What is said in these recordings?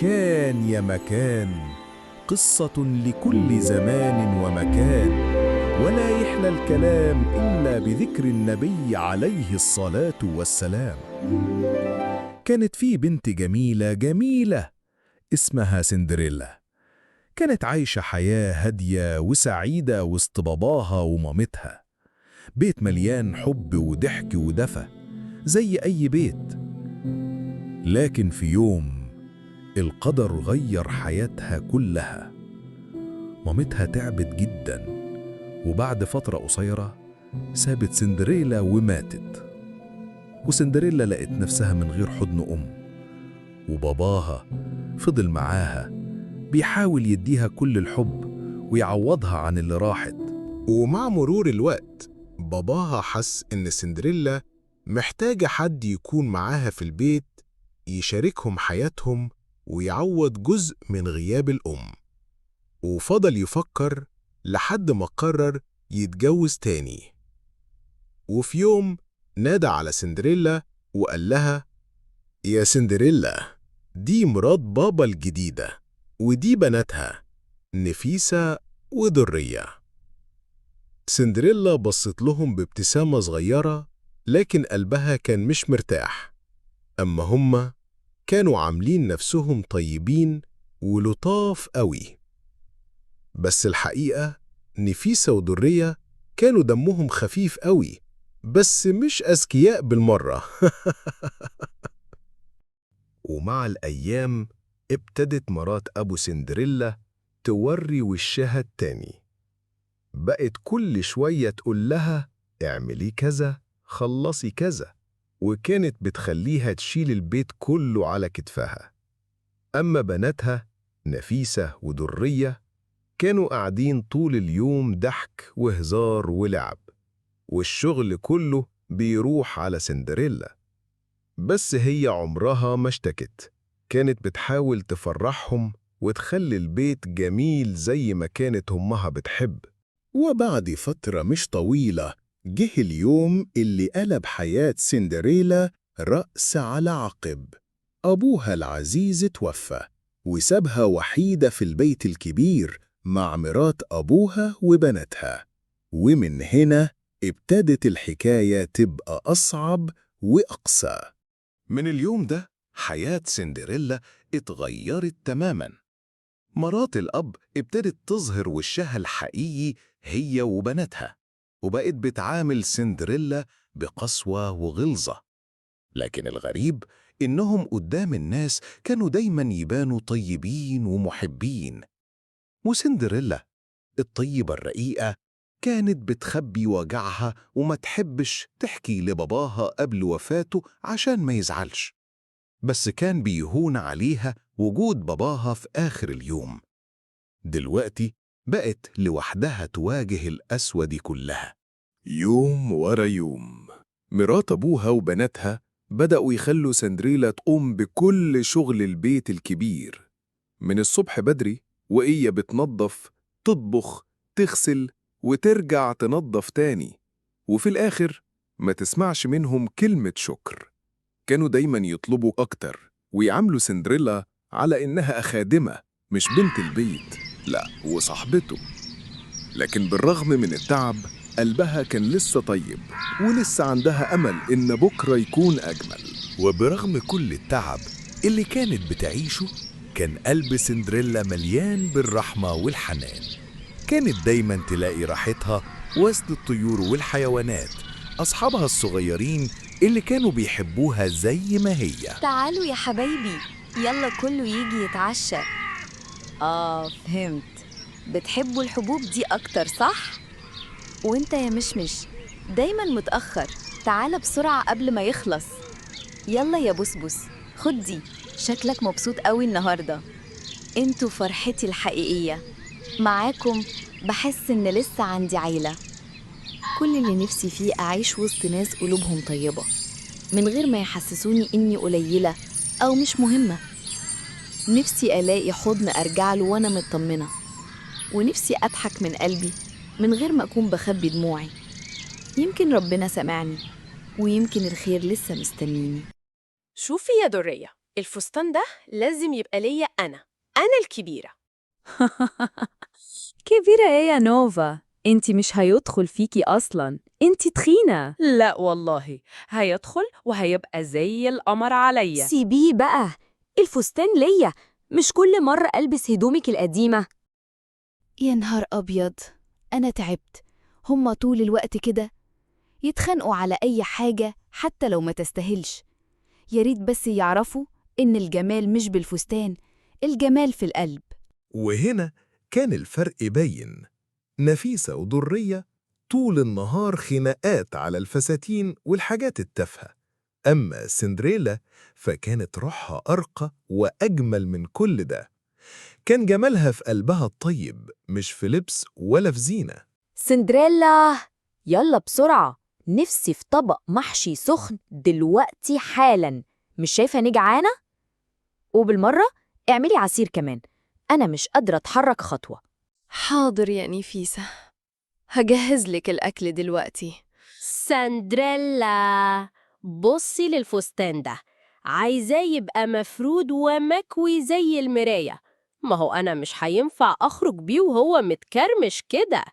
مكان يا مكان، قصة لكل زمان ومكان، ولا يحلى الكلام إلا بذكر النبي عليه الصلاة والسلام. كانت في بنت جميلة جميلة اسمها سندريلا. كانت عايشة حياة هادية وسعيدة وسط باباها ومامتها. بيت مليان حب وضحك ودفى زي أي بيت. لكن في يوم القدر غير حياتها كلها. مامتها تعبت جدا، وبعد فترة قصيرة سابت سندريلا وماتت. وسندريلا لقت نفسها من غير حضن وباباها فضل معاها بيحاول يديها كل الحب ويعوضها عن اللي راحت. ومع مرور الوقت باباها حس إن سندريلا محتاجة حد يكون معاها في البيت يشاركهم حياتهم ويعوض جزء من غياب الأم. وفضل يفكر لحد ما قرر يتجوز تاني. وفي يوم نادى على سندريلا وقال لها: يا سندريلا، دي مرات بابا الجديدة، ودي بناتها نفيسة ودرية. سندريلا بصت لهم بابتسامة صغيرة، لكن قلبها كان مش مرتاح. أما هما كانوا عاملين نفسهم طيبين ولطاف قوي، بس الحقيقة نفيسة ودرية كانوا دمهم خفيف قوي، بس مش أذكياء بالمرة. ومع الأيام ابتدت مرات أبو سندريلا توري وشها التاني. بقت كل شوية تقول لها: اعملي كذا، خلصي كذا، وكانت بتخليها تشيل البيت كله على كتفها. أما بناتها نفيسة ودرية كانوا قاعدين طول اليوم ضحك وهزار ولعب، والشغل كله بيروح على سندريلا. بس هي عمرها ما اشتكت، كانت بتحاول تفرحهم وتخلي البيت جميل زي ما كانت أمها بتحب. وبعد فترة مش طويلة جه اليوم اللي قلب حياة سندريلا رأس على عقب. أبوها العزيز توفى وسابها وحيدة في البيت الكبير مع مرات أبوها وبناتها. ومن هنا ابتدت الحكاية تبقى أصعب وأقسى. من اليوم ده حياة سندريلا اتغيرت تماماً. مرات الأب ابتدت تظهر وشها الحقيقي هي وبناتها، وبقت بتعامل سندريلا بقسوة وغلظة. لكن الغريب إنهم قدام الناس كانوا دايماً يبانوا طيبين ومحبين. وسندريلا الطيبة الرقيقة كانت بتخبي وجعها وما تحبش تحكي لباباها قبل وفاته عشان ما يزعلش، بس كان بيهون عليها وجود باباها في آخر اليوم. دلوقتي بقت لوحدها تواجه القسوة دي كلها. يوم ورا يوم مرات أبوها وبناتها بدأوا يخلوا سندريلا تقوم بكل شغل البيت الكبير، من الصبح بدري وهي بتنظف، تطبخ، تغسل، وترجع تنظف تاني. وفي الآخر ما تسمعش منهم كلمة شكر. كانوا دايما يطلبوا أكتر ويعاملوا سندريلا على إنها خادمة مش بنت البيت، لا وصاحبته. لكن بالرغم من التعب قلبها كان لسه طيب، ولسه عندها أمل إن بكرة يكون أجمل. وبرغم كل التعب اللي كانت بتعيشه، كان قلب سندريلا مليان بالرحمة والحنان. كانت دايما تلاقي راحتها وسط الطيور والحيوانات، أصحابها الصغيرين اللي كانوا بيحبوها زي ما هي. تعالوا يا حبايبي، يلا كله يجي يتعشى. فهمت، بتحبوا الحبوب دي أكتر صح؟ وانت يا مشمش دايما متأخر، تعال بسرعة قبل ما يخلص. يلا يا بسبس، خد دي، شكلك مبسوط قوي النهاردة. انتوا فرحتي الحقيقية، معاكم بحس إن لسه عندي عيلة. كل اللي نفسي فيه أعيش وسط ناس قلوبهم طيبة، من غير ما يحسسوني إني قليلة أو مش مهمة. نفسي ألاقي حضن أرجع له وأنا مطمنة، ونفسي أضحك من قلبي من غير ما أكون بخبي دموعي. يمكن ربنا سمعني، ويمكن الخير لسه مستنيني. شوفي يا درية، الفستان ده لازم يبقى ليا أنا الكبيرة. كبيرة ايه يا نوفا؟ انتي مش هيدخل فيكي أصلاً، انتي تخينة. لا والله، هيدخل وهيبقى زي القمر عليا. سيبيه بقى، الفستان ليا، مش كل مرة ألبس هدومك القديمة. يا نهار أبيض، أنا تعبت. هما طول الوقت كده يتخانقوا على أي حاجة حتى لو ما تستاهلش. يا ريت بس يعرفوا إن الجمال مش بالفستان، الجمال في القلب. وهنا كان الفرق باين. نفيسة ودرية طول النهار خناقات على الفساتين والحاجات التافهة، أما سندريلا فكانت روحها أرقى وأجمل من كل ده. كان جمالها في قلبها الطيب، مش في لبس ولا في زينة. سندريلا، يلا بسرعة، نفسي في طبق محشي سخن دلوقتي حالاً، مش شايفة إني جعانة؟ وبالمرة اعملي عصير كمان، أنا مش قادرة أتحرك خطوة. حاضر يا نفيسة، هجهز لك الأكل دلوقتي. سندريلا، بصي للفستان ده، عايزاه يبقى مفرود ومكوي زي المراية. ما هو أنا مش هينفع أخرج بيه وهو متكرمش كده.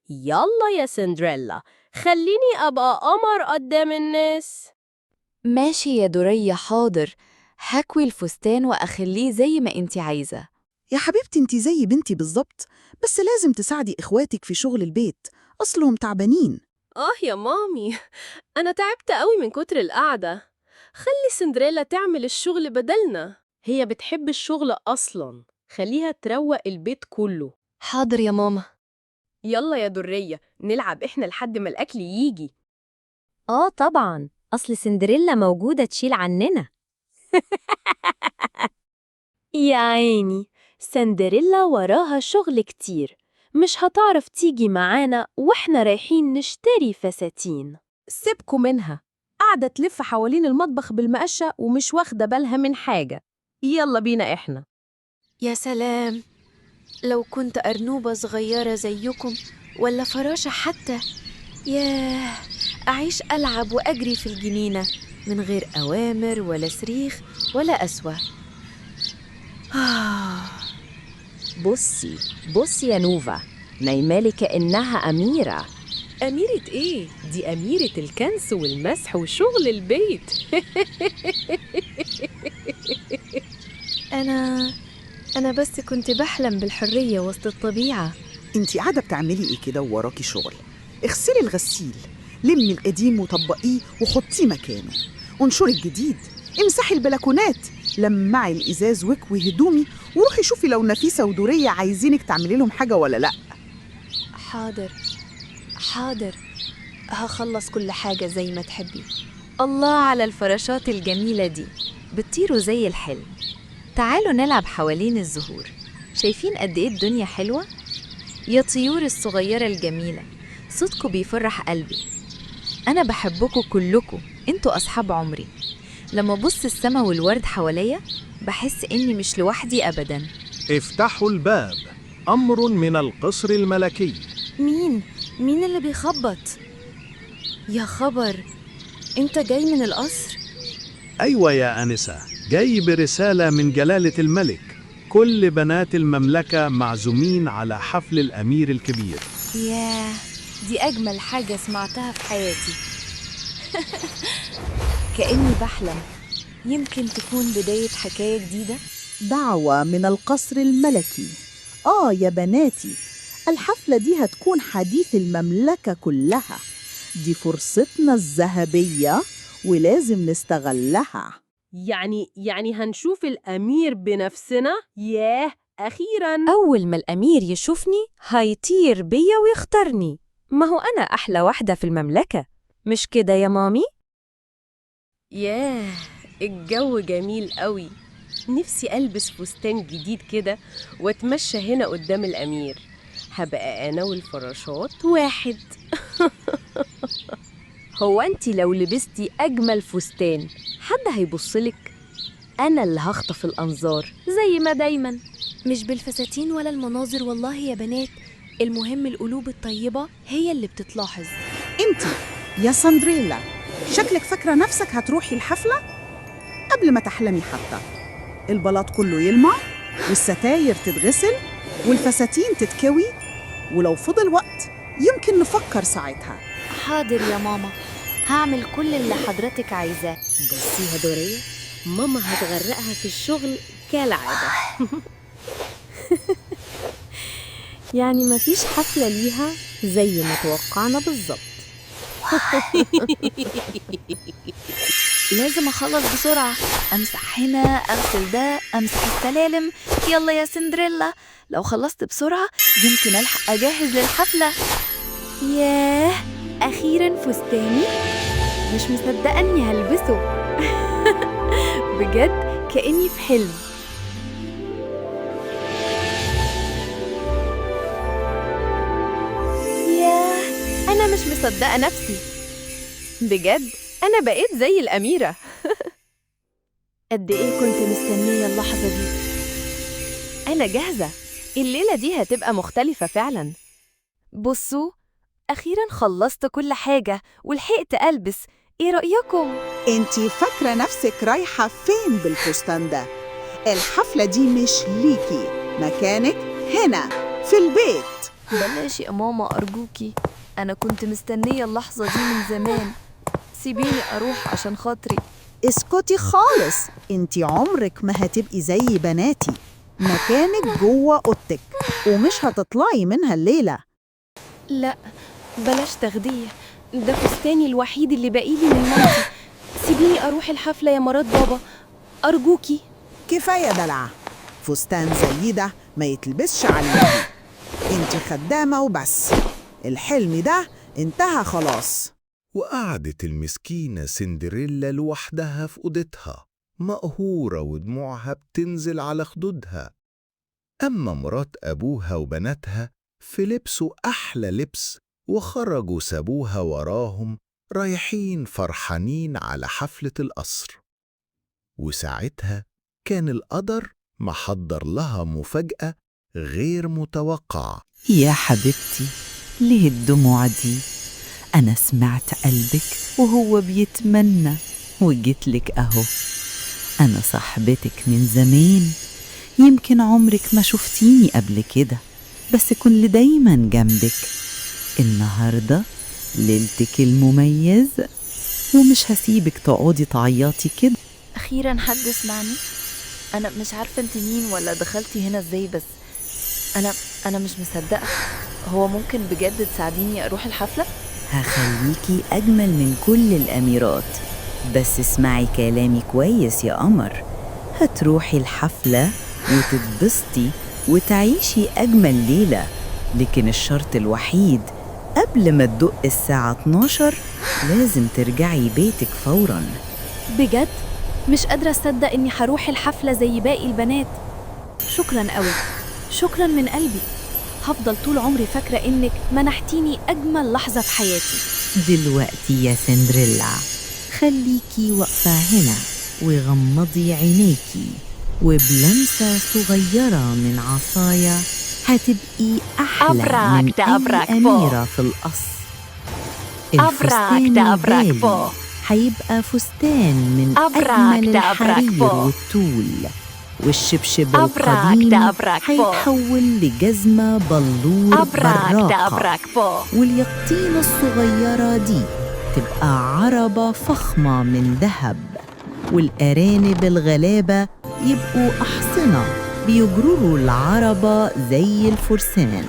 يلا يا سندريلا، خليني أبقى قمر قدام الناس. ماشي يا درية، حاضر. هكوي الفستان وأخليه زي ما انتي عايزة. يا حبيبتي انتي زي بنتي بالظبط، بس لازم تساعدي إخواتك في شغل البيت، أصلهم تعبانين. يا مامي، أنا تعبت قوي من كتر القعدة. خلي سندريلا تعمل الشغل بدلنا. هي بتحب الشغل أصلاً، خليها تروق البيت كله. حاضر يا ماما. يلا يا درية، نلعب إحنا لحد ما الأكل يجي. طبعاً، أصل سندريلا موجودة تشيل عننا. يا عيني، سندريلا وراها شغل كتير، مش هتعرف تيجي معانا وإحنا رايحين نشتري فساتين. سيبكوا منها، قاعدة تلف حوالين المطبخ بالمقشة ومش واخدة بالها من حاجة. يلا بينا إحنا. يا سلام، لو كنت أرنوبة صغيرة زيكم ولا فراشة حتى، ياه، أعيش ألعب وأجري في الجنينة من غير أوامر ولا صريخ ولا أسوأ. بصي يا نوفا، نايمالي كأنها أميرة. أميرة إيه؟ دي أميرة الكنس والمسح وشغل البيت. أنا بس كنت بحلم بالحرية وسط الطبيعة. انتي قاعدة بتعملي ايه كده ووراكي شغل؟ اغسلي الغسيل، لمي القديم وطبقيه وحطيه مكانه، انشري الجديد، امسحي البلكونات، لمعي الإزاز واكوي هدومي، وروحي شوفي لو نفيسة ودورية عايزينك تعملي لهم حاجة ولا لأ. حاضر، هخلص كل حاجة زي ما تحبي. الله على الفراشات الجميلة دي، بتطيروا زي الحلم. تعالوا نلعب حوالين الزهور. شايفين قد إيه الدنيا حلوة؟ يا طيور الصغيرة الجميلة، صوتكم بيفرح قلبي. أنا بحبكم كلكم، انتوا أصحاب عمري. لما أبص السما والورد حواليا بحس إني مش لوحدي أبداً. افتحوا الباب، أمر من القصر الملكي. مين اللي بيخبط؟ يا خبر، انت جاي من القصر؟ أيوة يا أنسة، جاي برسالة من جلالة الملك. كل بنات المملكة معزومين على حفل الأمير الكبير. ياه، دي أجمل حاجة سمعتها في حياتي. كأني بحلم. يمكن تكون بداية حكاية جديدة. دعوة من القصر الملكي. يا بناتي، الحفلة دي هتكون حديث المملكة كلها، دي فرصتنا الذهبية ولازم نستغلها. يعني هنشوف الأمير بنفسنا؟ ياه، أخيراً. أول ما الأمير يشوفني هيطير بيا ويختارني. ما هو أنا أحلى واحدة في المملكة، مش كده يا مامي؟ ياه، الجو جميل قوي. نفسي ألبس فستان جديد كده واتمشى هنا قدام الأمير. هبقى أنا والفراشات واحد. هو أنتي لو لبستي أجمل فستان حد هيبصلك؟ أنا اللي هخطف الأنظار زي ما دايما. مش بالفساتين ولا المناظر والله يا بنات، المهم القلوب الطيبة هي اللي بتتلاحظ. انتي يا سندريلا، شكلك فاكرة نفسك هتروحي الحفلة؟ قبل ما تحلمي حتى. البلاط كله يلمع، والستاير تتغسل، والفساتين تتكوي، ولو فضل وقت يمكن نفكر ساعتها. حاضر يا ماما، هعمل كل اللي حضرتك عايزاه. بصيها دورية، ماما هتغرقها في الشغل كالعادة. يعني مفيش حفلة ليها زي ما توقعنا بالظبط. لازم أخلص بسرعة، أمسح هنا، أغسل ده، أمسح السلالم. يلا يا سندريلا، لو خلصت بسرعة يمكن ألحق أجهز للحفلة. ياه، أخيراً فستاني، مش مصدقة إني هلبسه. بجد كأني في حلم. ياه، أنا مش مصدقة نفسي. بجد أنا بقيت زي الأميرة. قد إيه كنت مستنية اللحظة دي. أنا جاهزة، الليلة دي هتبقى مختلفة فعلاً. بصوا، أخيراً خلصت كل حاجة ولحقت ألبس. إيه رأيكم؟ انتي فاكرة نفسك رايحة فين بالفستان ده؟ الحفلة دي مش ليكي، مكانك هنا في البيت. بلاش يا ماما أرجوكي، أنا كنت مستنية اللحظة دي من زمان. سيبيني أروح عشان خاطري. اسكتي خالص، انتي عمرك ما هتبقي زي بناتي. مكانك جوه اوضتك ومش هتطلعي منها الليلة. لا، بلاش تغديه، ده فستاني الوحيد اللي باقيلي من مامتي. سيبيني أروح الحفلة يا مرات بابا، أرجوكي. كفاية دلع، فستان زي ده ما يتلبسش عليكي. انتي خدامة وبس، الحلم ده انتهى خلاص. وقعدت المسكينة سندريلا لوحدها في أوضتها، مقهورة ودموعها بتنزل على خدودها. أما مرات أبوها وبناتها فلبسوا أحلى لبس وخرجوا سابوها وراهم رايحين فرحانين على حفلة القصر. وساعتها كان القدر محضر لها مفاجأة غير متوقعة. يا حبيبتي، ليه الدموع دي؟ أنا سمعت قلبك وهو بيتمنى وجيتلك أهو. أنا صاحبتك من زمان، يمكن عمرك ما شفتيني قبل كده، بس كنت دايما جنبك. النهاردة ليلتك المميزة، ومش هسيبك تقعدي تعيطي كده. أخيراً حد سمعني. أنا مش عارفة أنت مين ولا دخلتي هنا إزاي، بس أنا مش مصدقة. هو ممكن بجد تساعديني أروح الحفلة؟ هخليكي أجمل من كل الأميرات، بس اسمعي كلامي كويس يا قمر. هتروحي الحفلة وتتبسطي وتعيشي أجمل ليلة، لكن الشرط الوحيد قبل ما تدق الساعة 12 لازم ترجعي بيتك فوراً. بجد مش قادرة أصدق إني هروح الحفلة زي باقي البنات. شكراً قوي، شكراً من قلبي. هفضل طول عمري فاكرة إنك منحتيني أجمل لحظة في حياتي. دلوقتي يا سندريلا، خليكي واقفة هنا وغمضي عينيكي، وبلمسة صغيرة من عصايا هتبقي أحلى من أي أميرة في القصر. الفستان الغالي هيبقى فستان من أجمل الحرير والتول، والشبشب القديم هيتحول لجزمة بلور براقة، واليقطينة الصغيرة دي تبقى عربة فخمة من ذهب، والأرانب الغلابة يبقوا أحصنة بيجرروا العربة زي الفرسان.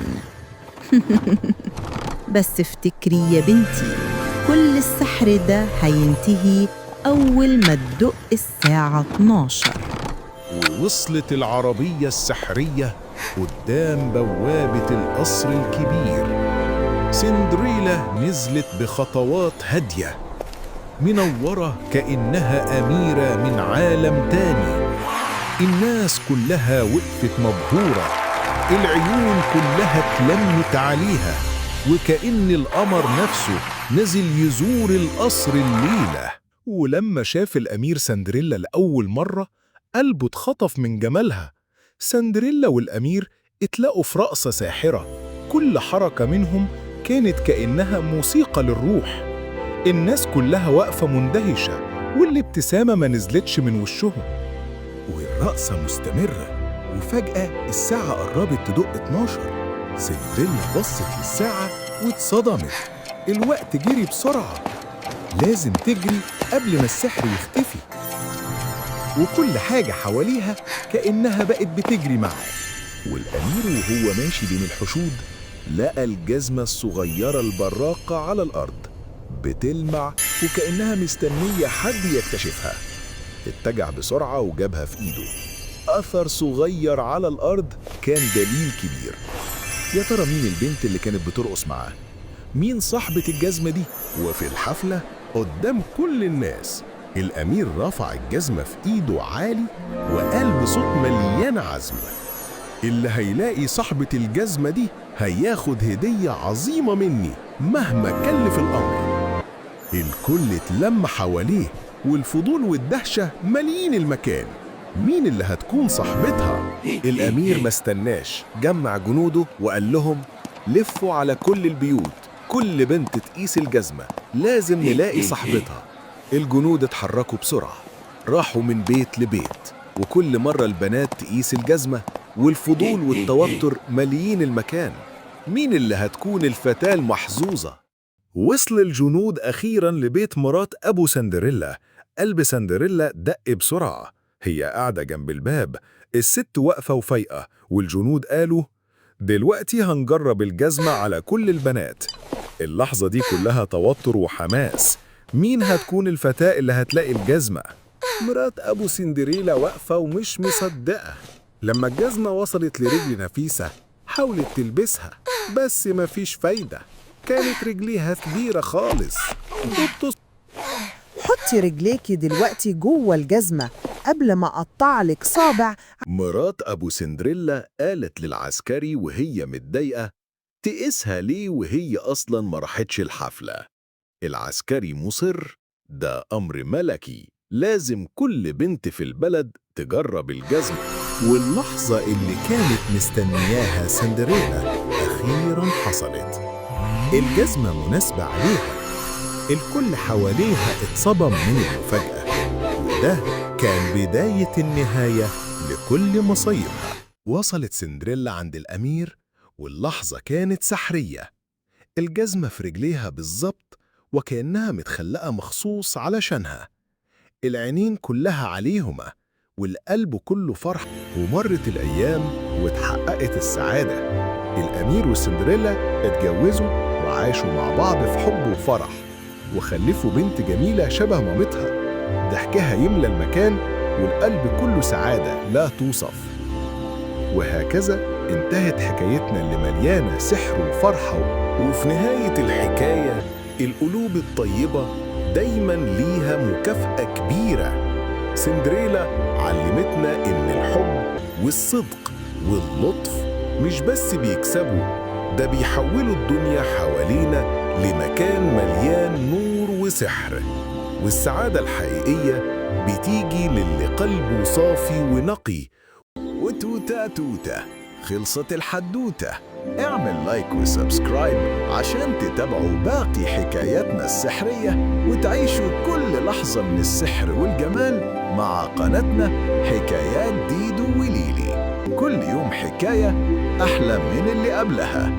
بس افتكري يا بنتي، كل السحر ده هينتهي أول ما تدق الساعة 12. ووصلت العربية السحرية قدام بوابة القصر الكبير. سندريلا نزلت بخطوات هادية، منورة كأنها أميرة من عالم تاني. الناس كلها وقفت مبهورة، العيون كلها اتلمت عليها، وكأن القمر نفسه نزل يزور القصر الليلة. ولما شاف الأمير سندريلا لأول مرة قلبه اتخطف من جمالها. سندريلا والأمير اتلاقوا في رقصة ساحرة، كل حركة منهم كانت كأنها موسيقى للروح. الناس كلها واقفة مندهشة والابتسامة ما نزلتش من وشهم، والرقصة مستمرة. وفجأة الساعة قربت تدق 12. سندريلا بصت للساعة واتصدمت. الوقت جري بسرعة، لازم تجري قبل ما السحر يختفي. وكل حاجة حواليها كأنها بقت بتجري معاه. والأمير وهو ماشي بين الحشود لقى الجزمة الصغيرة البراقة على الأرض بتلمع وكأنها مستنية حد يكتشفها. اتجه بسرعة وجابها في إيده. أثر صغير على الأرض كان دليل كبير. يا ترى مين البنت اللي كانت بترقص معاه؟ مين صاحبة الجزمة دي؟ وفي الحفلة قدام كل الناس الأمير رفع الجزمة في إيده عالي وقال بصوت مليان عزم: اللي هيلاقي صاحبة الجزمة دي هياخد هدية عظيمة مني مهما كلف الأمر. الكل اتلم حواليه والفضول والدهشة مالين المكان. مين اللي هتكون صاحبتها؟ الأمير ما استناش، جمع جنوده وقال لهم: لفوا على كل البيوت، كل بنت تقيس الجزمة، لازم نلاقي صاحبتها. الجنود اتحركوا بسرعة، راحوا من بيت لبيت، وكل مرة البنات تقيس الجزمة، والفضول والتوتر ماليين المكان. مين اللي هتكون الفتاة المحظوظة؟ وصل الجنود أخيراً لبيت مرات أبو سندريلا. قلب سندريلا دق بسرعة. هي قاعدة جنب الباب، الست واقفة وفايقة، والجنود قالوا: دلوقتي هنجرب الجزمة على كل البنات. اللحظة دي كلها توتر وحماس. مين هتكون الفتاة اللي هتلاقي الجزمة؟ مرات أبو سندريلا واقفة ومش مصدقة. لما الجزمة وصلت لرجل نفيسة حاولت تلبسها، بس مفيش فايدة، كانت رجليها كبيرة خالص. حطي رجليكي دلوقتي جوه الجزمة قبل ما أقطعلك صابع. مرات أبو سندريلا قالت للعسكري وهي متضايقة: تقيسها ليه وهي أصلاً ما راحتش الحفلة؟ العسكري مصر: ده أمر ملكي، لازم كل بنت في البلد تجرب الجزمة. واللحظة اللي كانت مستنياها سندريلا أخيراً حصلت. الجزمة مناسبة عليها. الكل حواليها اتصدم من المفاجأة، وده كان بداية النهاية لكل مصايبها. وصلت سندريلا عند الأمير واللحظة كانت سحرية. الجزمة في رجليها بالظبط وكأنها متخلقة مخصوص علشانها. العينين كلها عليهما والقلب كله فرح. ومرت الأيام واتحققت السعادة. الأمير وسندريلا اتجوزوا وعاشوا مع بعض في حب وفرح، وخلفوا بنت جميلة شبه مامتها. ضحكها يملى المكان والقلب كله سعادة لا توصف. وهكذا انتهت حكايتنا اللي مليانة سحر وفرحة. وفي نهاية الحكاية القلوب الطيبة دايماً ليها مكافأة كبيرة. سندريلا علمتنا إن الحب والصدق واللطف مش بس بيكسبوا، ده بيحولوا الدنيا حوالينا لمكان مليان نور وسحر. والسعادة الحقيقية بتيجي للي قلبه صافي ونقي. وتوتة توتة خلصت الحدوتة. اعمل لايك وسبسكرايب عشان تتابعوا باقي حكاياتنا السحرية وتعيشوا كل لحظة من السحر والجمال مع قناتنا حكايات ديدو وليلي. كل يوم حكاية أحلى من اللي قبلها.